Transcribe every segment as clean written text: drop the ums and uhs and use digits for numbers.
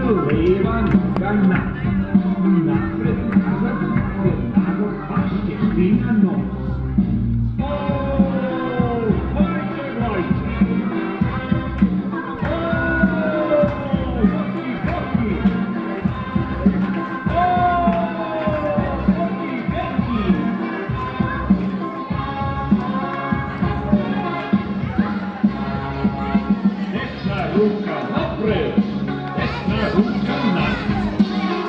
leva noga napred, nazad, pa ćeš ti na nos. Hajde, hajde! Hoki, hoki! Hoki, deki! Desna ruka napred, desna ruka nazad.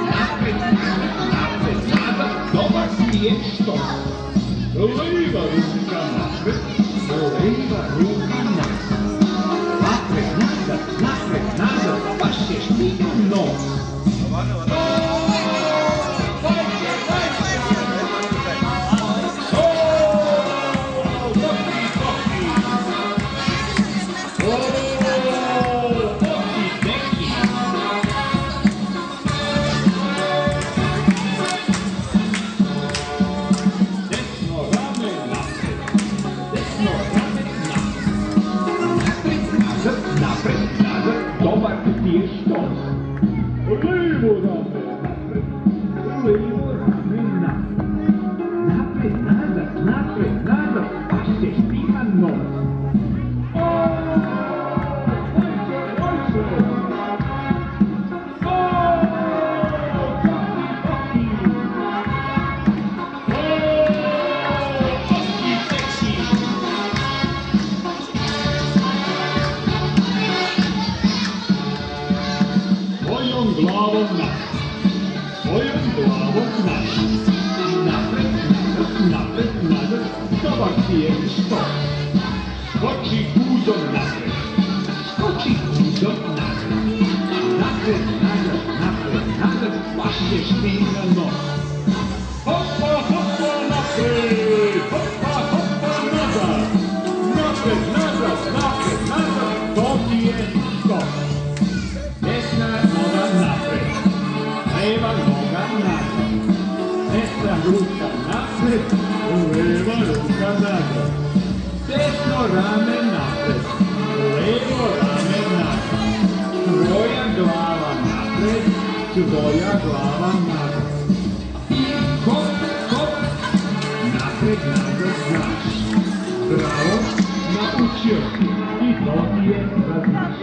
Napred, nazad, dobar ti je što. Leva ruka napred, leva ruka nazad. Napred, nazad, pa ćeš ti na nos. Hajde, hajde! Hoki, hoki! Hoki, deki! Desno rame napred, desno rame nazad. Napred, nazad, dobar ti je štos. Levo rame napred, levo rame nazad. Napred, nazad, pa ćeš ti na nos. Hajde, hajde! Hoki, hoki! Hoki, deki! Svojom glavom nazad, svojom glavom nazad. Napred, nazad, dobar ti je što. Skoči guzom napred, skoči guzom nazad. Napred, nazad, pa ćeš ti na nos. Hopa, hopa, napred, hopa, hopa, nazad. Napred, nazad, to ti je što. Desna noga napred, leva noga nazad. Desna ruka napred, leva ruka nazad. Desno rame napred, levo rame nazad. Tvoja glava napred, tvoja glava nazad. I hop, hop, napred, nazad znaš. Bravo, naučio si i to ti je da znaš.